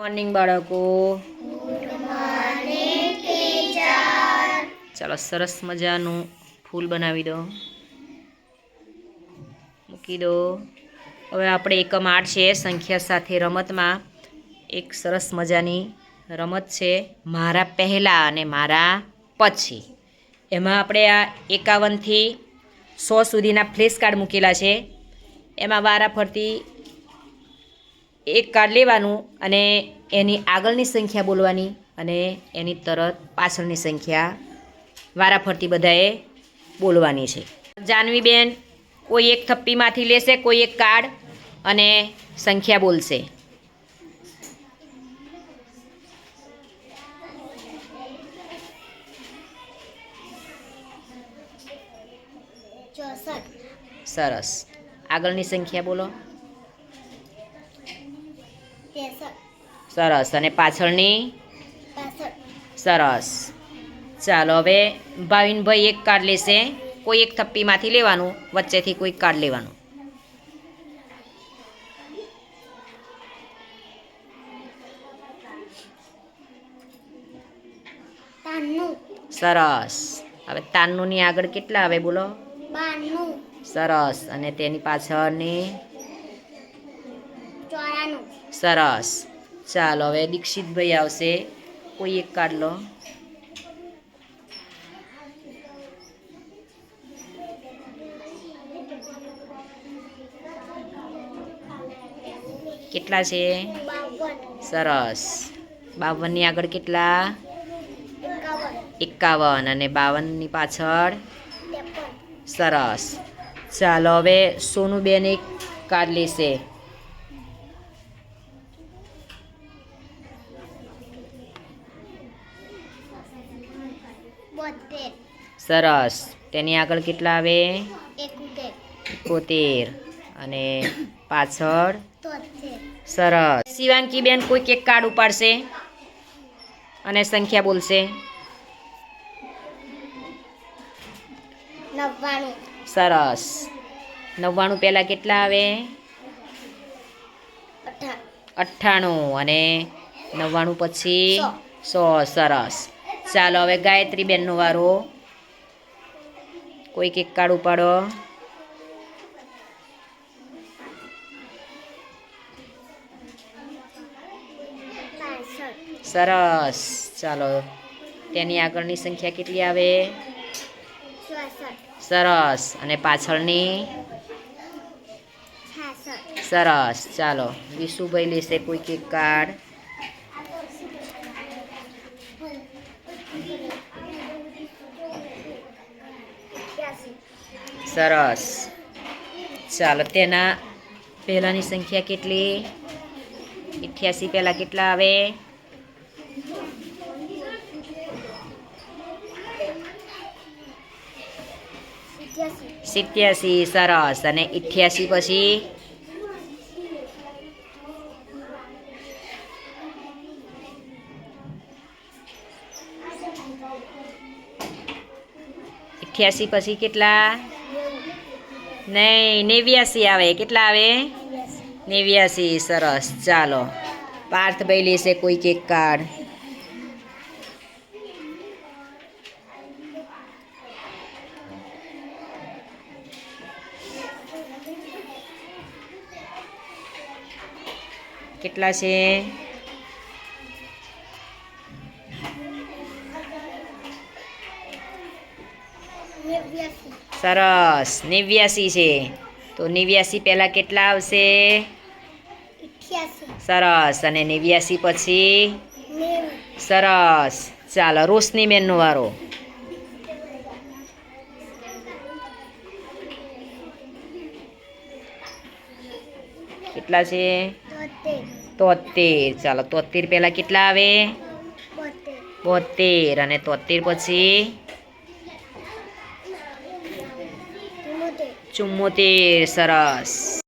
Morning બાળકો. ચાલો સરસ મજાનું ફૂલ બનાવી દો, મૂકી દો. હવે આપણે એકમ 8 છે સંખ્યા સાથે રમતમાં એક સરસ મજાની રમત છે મારા પહેલાં અને મારા પછી. એમાં આપણે આ 51થી 100 સુધીના ફ્લેશ કાર્ડ મૂકેલા છે. એમાં વારા ફરતી એક કાર્ડ લેવાનું અને એની આગળની સંખ્યા બોલવાની અને એની તરત પાછળની સંખ્યા વારાફરતી બધાએ બોલવાની છે. જાનવીબેન કોઈ એક થપ્પીમાંથી લેશે, કોઈ એક કાર્ડ અને સંખ્યા બોલશે. સરસ. આગળની સંખ્યા બોલો. સરસ. અને પાછળની? સરસ. ચાલો હવે ભાવિનભાઈ એક કાર્ડ લેશે, કોઈ એક થપ્પીમાંથી લેવાનું, વચ્ચેથી કોઈ કાર્ડ લેવાનું. સરસ. હવે તાન્નુની આગળ કેટલા આવે બોલો? 92. સરસ. અને તેની પાછળની? 94. સરસ. ચાલો હવે દીક્ષિતભાઈ આવશે, કોઈ એક કાર્ડ લો. કેટલા છે? 52. સરસ. 52ની આગળ કેટલા? 51. અને 52ની પાછળ? 53. સરસ. ચાલો હવે સોનુબેન એક કાર્ડ લેશે. સરસ. તેની આગળ કેટલા આવે? 71. અને પાછળ? 73. સરસ. શિવાંકીબેન કોઈક એક કાર્ડ ઉપાડશે અને સંખ્યા બોલશે. 99. સરસ. 99 પહેલાં કેટલા આવે? 98. અને 99 પછી? 100. સરસ. ચાલો હવે ગાયત્રીબેનનો વારો. કોઈક એક કાર્ડ ઉપાડો. સરસ. ચાલો તેની આગળની સંખ્યા કેટલી આવે? સરસ. અને પાછળની? સરસ. ચાલો વિશુભાઈ લેશે કોઈક એક કાર્ડ. સરસ. ચાલો તેના પહેલાંની સંખ્યા કેટલી? 88 પહેલાં કેટલા આવે? 87. સરસ. અને 88 પછી? 88 પછી કેટલા? નહીં, 89 આવે. કેટલા આવે? 89. સરસ. ચાલો પાર્થભાઈ લેશે કોઈક એક કાર્ડ. કેટલા છે? સરસ. 89 છે. તો 89 પહેલાં કેટલા આવશે? 88. સરસ. અને 89 પછી? 90. સરસ. ચાલો રોશનીબેનનો વારો. કેટલા છે? 73. ચાલો 73 પહેલાં કેટલા આવે? 72. અને 73 પછી? 74. સરસ.